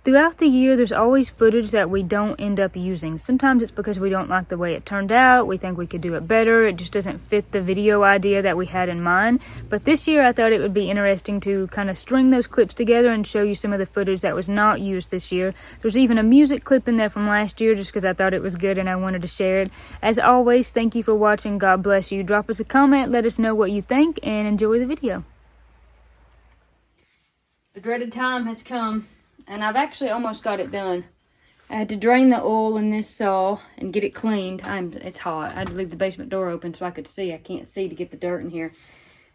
Throughout the year, there's always footage that we don't end up using. Sometimes it's because we don't like the way it turned out. We think we could do it better. It just doesn't fit the video idea that we had in mind. But this year, I thought it would be interesting to kind of string those clips together and show you some of the footage that was not used this year. There's even a music clip in there from last year just because I thought it was good and I wanted to share it. As always, thank you for watching. God bless you. Drop us a comment, let us know what you think, and enjoy the video. The dreaded time has come. And I've actually almost got it done. I had to drain the oil in this saw and get it cleaned. It's hot. I had to leave the basement door open so I could see. I can't see to get the dirt in here.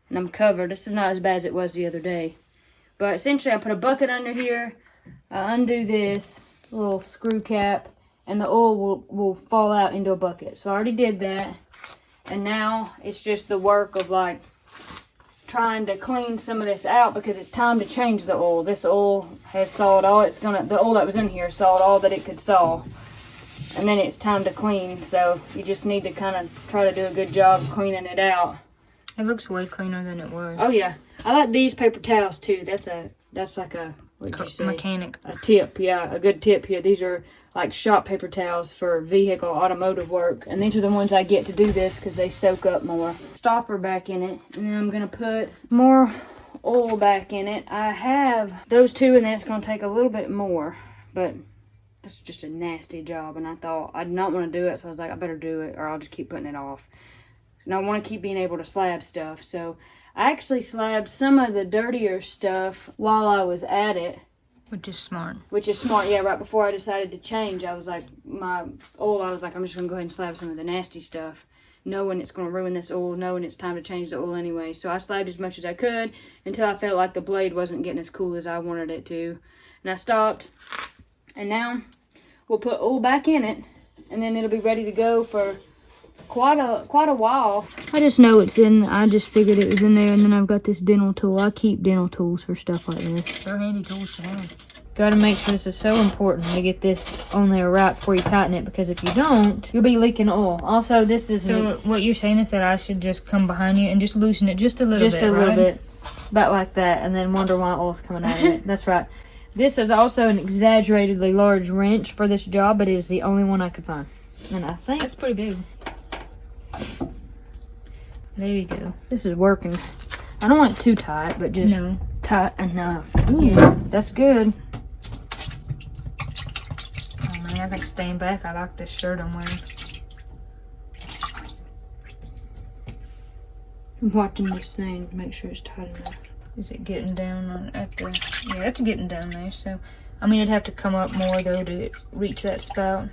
And I'm covered. This is not as bad as it was the other day. But essentially I put a bucket under here. I undo this little screw cap. And the oil will fall out into a bucket. So I already did that. And now it's just the work of like trying to clean some of this out because it's time to change the oil. This oil has sawed all the oil that was in here sawed all that it could saw, and then it's time to clean. So you just need to kind of try to do a good job cleaning it out. It looks way cleaner than it was. Oh yeah, I like these paper towels too. That's like a what'd you say? Mechanic. A tip, yeah, a good tip here. These are like shop paper towels for vehicle automotive work, and these are the ones I get to do this because they soak up more. Stopper back in it, and then I'm gonna put more oil back in it. I have those two, and then it's gonna take a little bit more, but this is just a nasty job, and I thought I did not want to do it, so I was like, I better do it or I'll just keep putting it off. And I want to keep being able to slab stuff, so I actually slabbed some of the dirtier stuff while I was at it. Which is smart. Which is smart, yeah. Right before I decided to change, I was like, I'm just going to go ahead and slab some of the nasty stuff, knowing it's going to ruin this oil, knowing it's time to change the oil anyway. So I slabbed as much as I could until I felt like the blade wasn't getting as cool as I wanted it to. And I stopped. And now we'll put oil back in it, and then it'll be ready to go for quite a while. I just know it's in. I just figured it was in there, and then I've got this dental tool. I keep dental tools for stuff like this. They're handy tools to have. Got to make sure, this is so important to get this on there right before you tighten it, because if you don't, you'll be leaking oil. Also, this is so what you're saying is that I should just come behind you and just loosen it just a little bit, about like that, and then wonder why oil's coming out of it. That's right. This is also an exaggeratedly large wrench for this job, but it is the only one I could find, and I think that's pretty big. There you go. This is working. I don't want it too tight, but just tight enough. Ooh, yeah, that's good. Oh man, I think staying back, I like this shirt I'm wearing. I'm watching this thing to make sure it's tight enough. Is it getting down at the... Yeah, it's getting down there. So, I mean, it'd have to come up more though to reach that spout.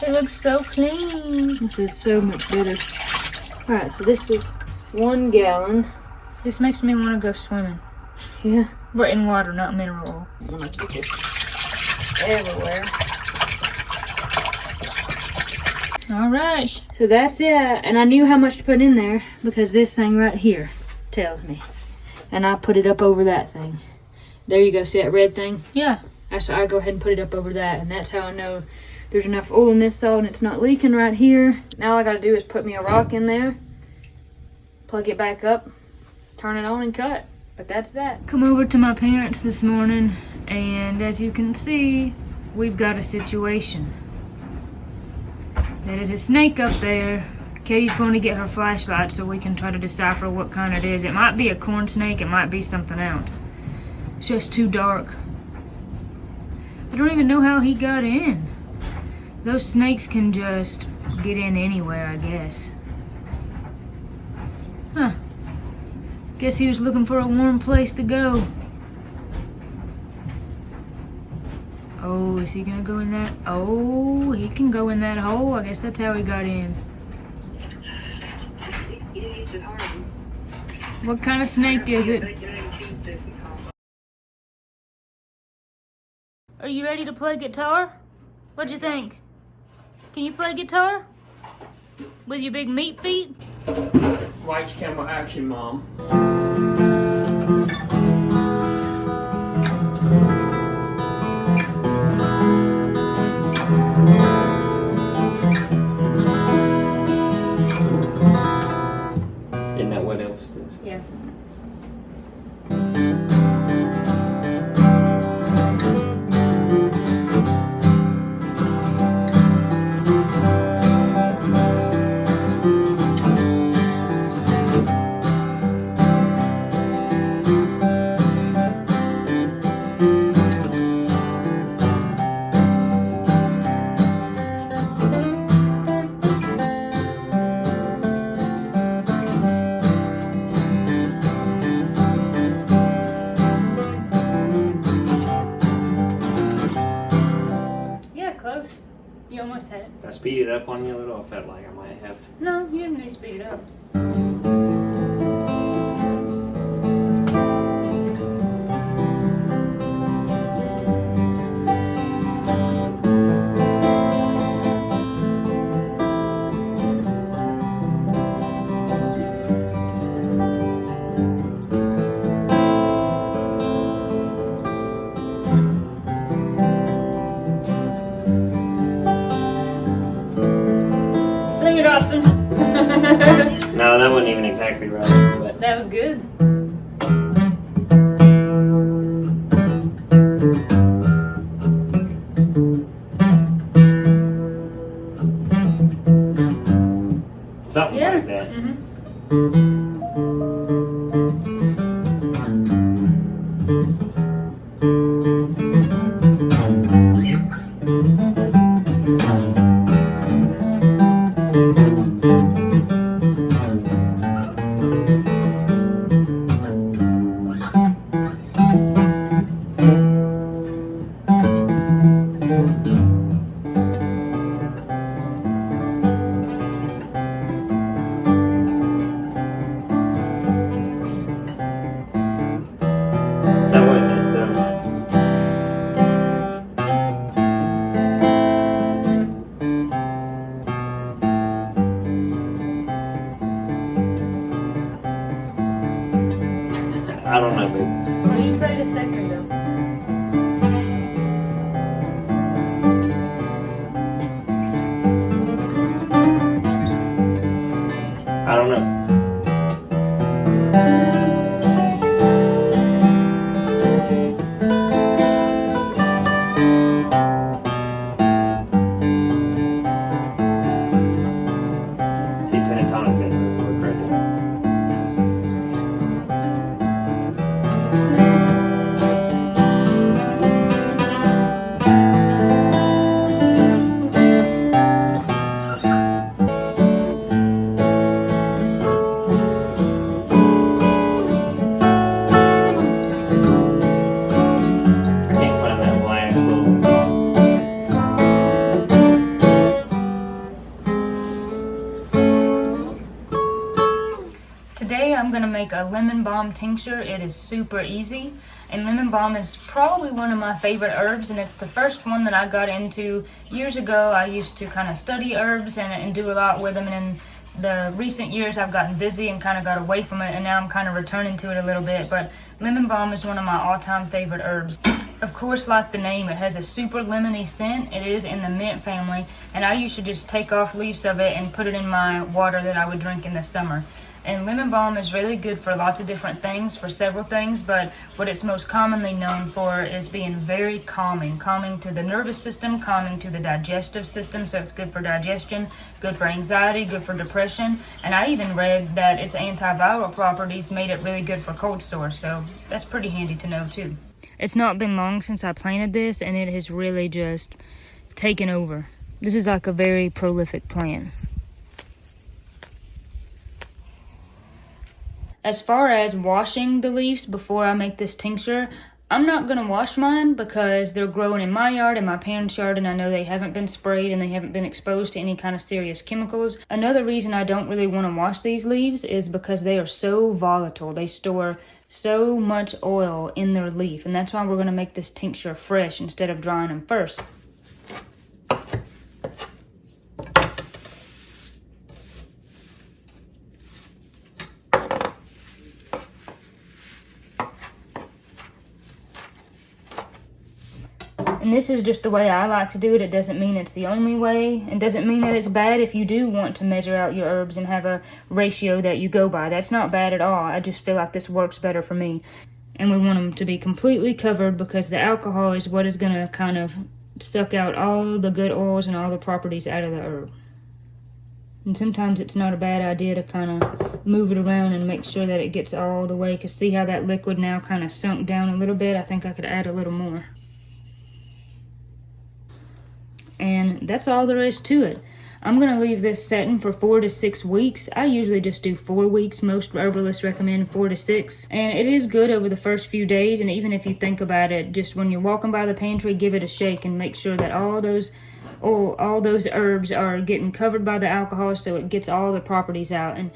It looks so clean. This is so much better. Alright, so this is 1 gallon. This makes me want to go swimming. Yeah. But in water, not mineral oil. I'm gonna get this everywhere. Alright, so that's it. And I knew how much to put in there because this thing right here tells me. And I put it up over that thing. There you go, see that red thing? Yeah. So I go ahead and put it up over that, and that's how I know there's enough oil in this saw and it's not leaking right here. Now all I gotta do is put me a rock in there, plug it back up, turn it on and cut. But that's that. Come over to my parents this morning, and as you can see, we've got a situation. There is a snake up there. Katie's going to get her flashlight so we can try to decipher what kind it is. It might be a corn snake, it might be something else. It's just too dark. I don't even know how he got in. Those snakes can just get in anywhere, I guess. Huh. Guess he was looking for a warm place to go. Oh, is he gonna go in that? Oh, he can go in that hole. I guess that's how he got in. What kind of snake is it? Are you ready to play guitar? What'd you think? Can you play guitar? With your big meat feet? Lights, camera, action, Mom. Isn't that what Elvis does? Yeah. You almost had it. Did I speed it up on you a little? I felt like I might have. No, you didn't need to speed it up. Sing it, Austin. No, that wasn't even exactly right. But That was good. something Yeah. like that. That wasn't it, though. I don't know, babe. Well, you played a second ago. I don't know. See, pentatonic didn't really work right there. I can't find that last little. Today I'm going to make a lemon balm tincture. It is super easy, and lemon balm is probably one of my favorite herbs, and it's the first one that I got into years ago. I used to kind of study herbs and do a lot with them, and in the recent years I've gotten busy and kind of got away from it, and now I'm kind of returning to it a little bit. But lemon balm is one of my all-time favorite herbs. Of course, like the name, it has a super lemony scent. It is in the mint family, and I used to just take off leaves of it and put it in my water that I would drink in the summer. And lemon balm is really good for lots of different things, for several things, but what it's most commonly known for is being very calming. Calming to the nervous system, calming to the digestive system, so it's good for digestion, good for anxiety, good for depression. And I even read that its antiviral properties made it really good for cold sores, so that's pretty handy to know too. It's not been long since I planted this, and it has really just taken over. This is like a very prolific plant. As far as washing the leaves before I make this tincture, I'm not going to wash mine because they're growing in my yard and my parents' yard, and I know they haven't been sprayed and they haven't been exposed to any kind of serious chemicals. Another reason I don't really want to wash these leaves is because they are so volatile. They store so much oil in their leaf, and that's why we're going to make this tincture fresh instead of drying them first. And this is just the way I like to do it. It doesn't mean it's the only way. It doesn't mean that it's bad if you do want to measure out your herbs and have a ratio that you go by. That's not bad at all. I just feel like this works better for me. And we want them to be completely covered because the alcohol is what is going to kind of suck out all the good oils and all the properties out of the herb. And sometimes it's not a bad idea to kind of move it around and make sure that it gets all the way. Because see how that liquid now kind of sunk down a little bit? I think I could add a little more. And that's all there is to it. I'm going to leave this setting for 4 to 6 weeks. I usually just do 4 weeks. Most herbalists recommend 4 to 6. And it is good over the first few days. And even if you think about it, just when you're walking by the pantry, give it a shake and make sure that all those all those herbs are getting covered by the alcohol, so it gets all the properties out. And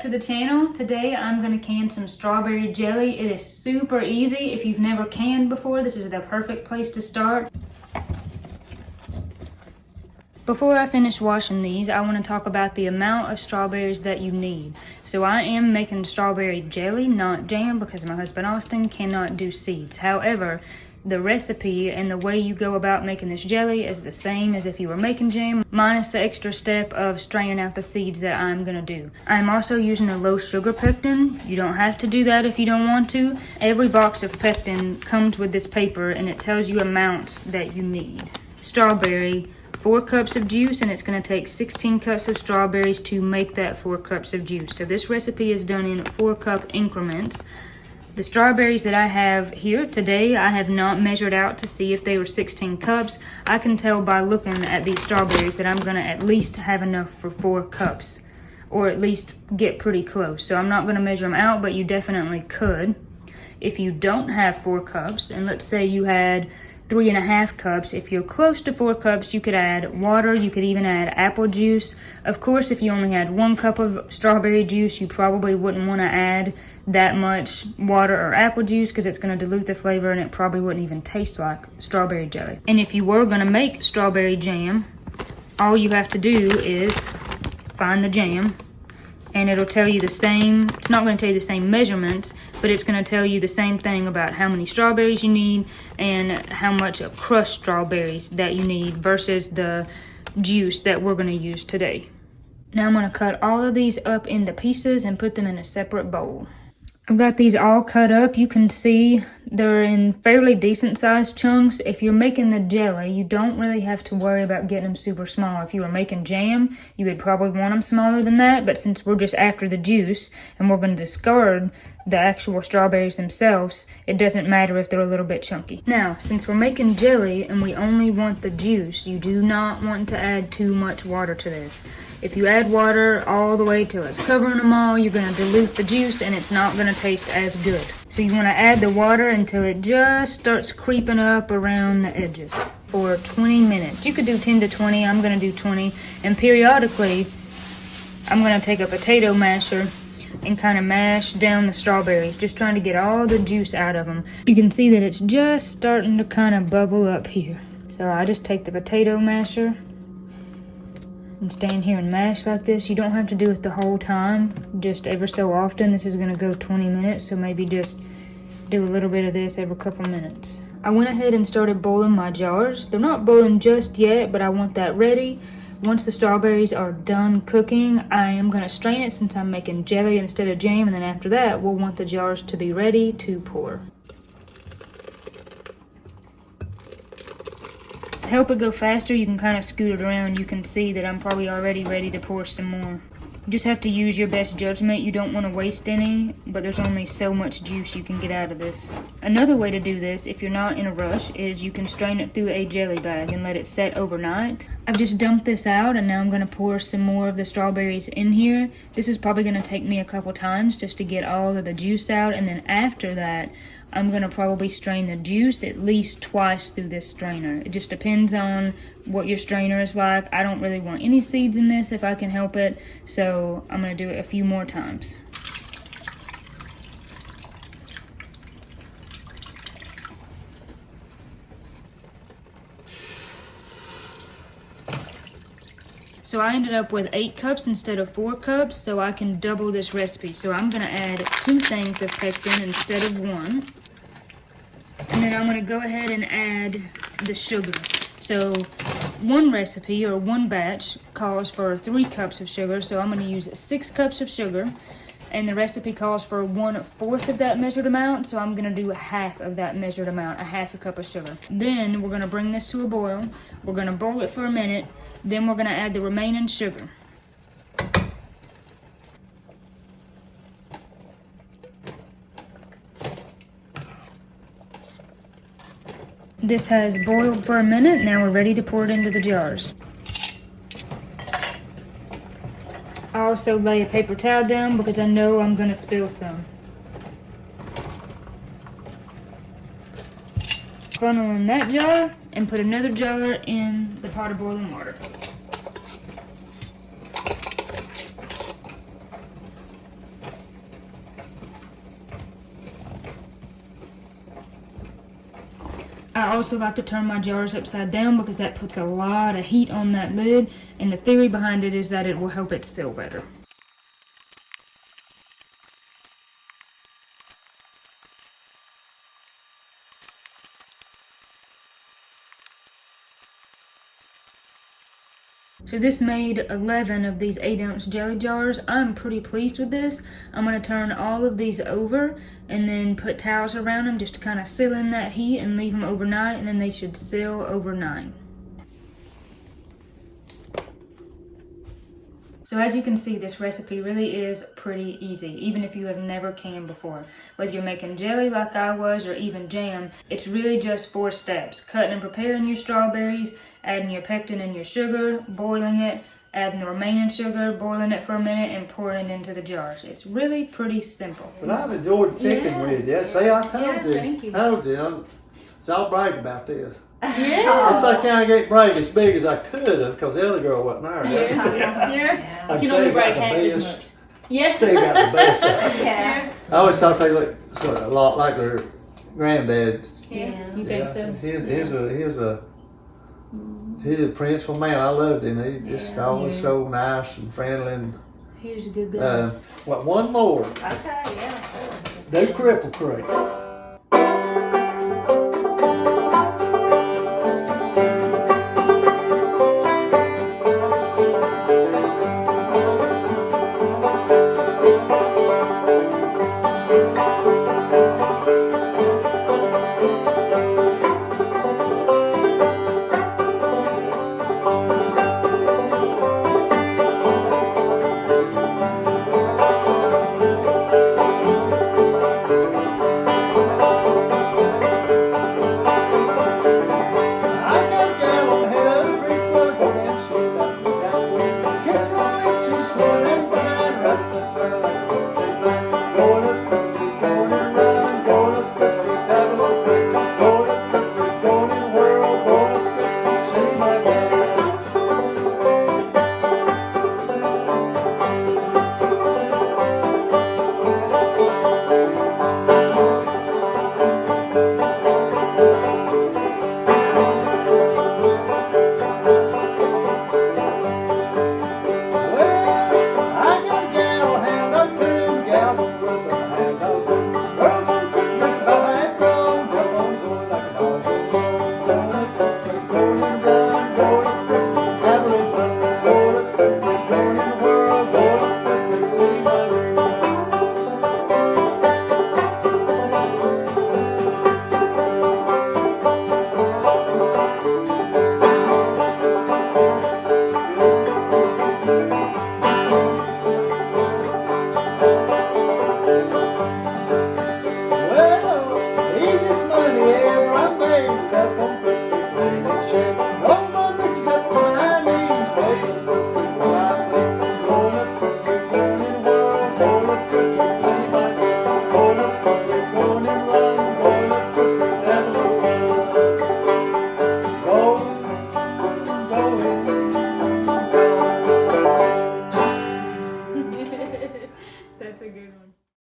the channel. Today I'm going to can some strawberry jelly. It is super easy. If you've never canned before, this is the perfect place to start. Before I finish washing these, I want to talk about the amount of strawberries that you need. So I am making strawberry jelly, not jam, because my husband Austin cannot do seeds. However, the recipe and the way you go about making this jelly is the same as if you were making jam, minus the extra step of straining out the seeds that I'm gonna do. I'm also using a low sugar pectin. You don't have to do that if you don't want to. Every box of pectin comes with this paper and it tells you amounts that you need. Strawberry, 4 cups of juice, and it's going to take 16 cups of strawberries to make that 4 cups of juice. So this recipe is done in 4-cup increments. The strawberries that I have here today, I have not measured out to see if they were 16 cups. I can tell by looking at these strawberries that I'm going to at least have enough for 4 cups, or at least get pretty close. So I'm not going to measure them out, but you definitely could. If you don't have 4 cups, and let's say you had 3.5 cups. If you're close to 4 cups, you could add water. You could even add apple juice. Of course, if you only had 1 cup of strawberry juice, you probably wouldn't want to add that much water or apple juice because it's going to dilute the flavor and it probably wouldn't even taste like strawberry jelly. And if you were going to make strawberry jam, all you have to do is find the jam, and it'll tell you the same. It's not going to tell you the same measurements, but it's going to tell you the same thing about how many strawberries you need and how much of crushed strawberries that you need versus the juice that we're going to use today. Now I'm going to cut all of these up into pieces and put them in a separate bowl. I've got these all cut up. You can see they're in fairly decent sized chunks. If you're making the jelly, you don't really have to worry about getting them super small. If you were making jam, you would probably want them smaller than that, but since we're just after the juice and we're going to discard the actual strawberries themselves, it doesn't matter if they're a little bit chunky. Now, since we're making jelly and we only want the juice, you do not want to add too much water to this. If you add water all the way till it's covering them all, you're going to dilute the juice and it's not going to taste as good. So you want to add the water until it just starts creeping up around the edges for 20 minutes. You could do 10 to 20. I'm going to do 20. And periodically, I'm going to take a potato masher and kind of mash down the strawberries, just trying to get all the juice out of them. You can see that it's just starting to kind of bubble up here. So I just take the potato masher and stand here and mash like this. You don't have to do it the whole time, just ever so often. This is going to go 20 minutes, so maybe just do a little bit of this every couple minutes. I went ahead and started boiling my jars. They're not boiling just yet, but I want that ready. Once the strawberries are done cooking, I am going to strain it since I'm making jelly instead of jam, and then after that, we'll want the jars to be ready to pour. To help it go faster, you can kind of scoot it around. You can see that I'm probably already ready to pour some more. You just have to use your best judgment. You don't want to waste any, but there's only so much juice you can get out of this. Another way to do this, if you're not in a rush, is you can strain it through a jelly bag and let it set overnight. I've just dumped this out and now I'm going to pour some more of the strawberries in here. This is probably going to take me a couple times just to get all of the juice out, and then after that, I'm going to probably strain the juice at least twice through this strainer. It just depends on what your strainer is like. I don't really want any seeds in this if I can help it, so I'm going to do it a few more times. So I ended up with 8 cups instead of 4 cups, so I can double this recipe. So I'm gonna add 2 things of pectin instead of 1. And then I'm gonna go ahead and add the sugar. So one recipe or one batch calls for 3 cups of sugar, so I'm gonna use 6 cups of sugar. And the recipe calls for 1/4 of that measured amount, so I'm gonna do half of that measured amount, a half a cup of sugar. Then we're gonna bring this to a boil. We're gonna boil it for a minute. Then we're gonna add the remaining sugar. This has boiled for a minute. Now we're ready to pour it into the jars. I also lay a paper towel down because I know I'm going to spill some. Funnel in that jar and put another jar in the pot of boiling water. I also like to turn my jars upside down because that puts a lot of heat on that lid, and the theory behind it is that it will help it seal better. So this made 11 of these 8-ounce jelly jars. I'm pretty pleased with this. I'm going to turn all of these over and then put towels around them just to kind of seal in that heat and leave them overnight, and then they should seal overnight. So as you can see, this recipe really is pretty easy, even if you have never canned before. Whether you're making jelly like I was or even jam, it's really just 4 steps. Cutting and preparing your strawberries, adding your pectin and your sugar, boiling it, adding the remaining sugar, boiling it for a minute, and pouring it into the jars. It's really pretty simple. But I've enjoyed picking with you. See, I told you. Thank you. Told you. So I'll brag about this. Yeah. That's like I can't brag as big as I could have because the other girl wasn't there. Yeah. I'm You can only saying brag got half the as best. much. Yeah. Say got the best. Yeah. I always thought they looked sort of a lot like their granddad. Yeah. You think so? He's a principal man. I loved him. He just always so nice and friendly. And, Here's a good guy. one more. Okay, yeah. Do Cripple Creek.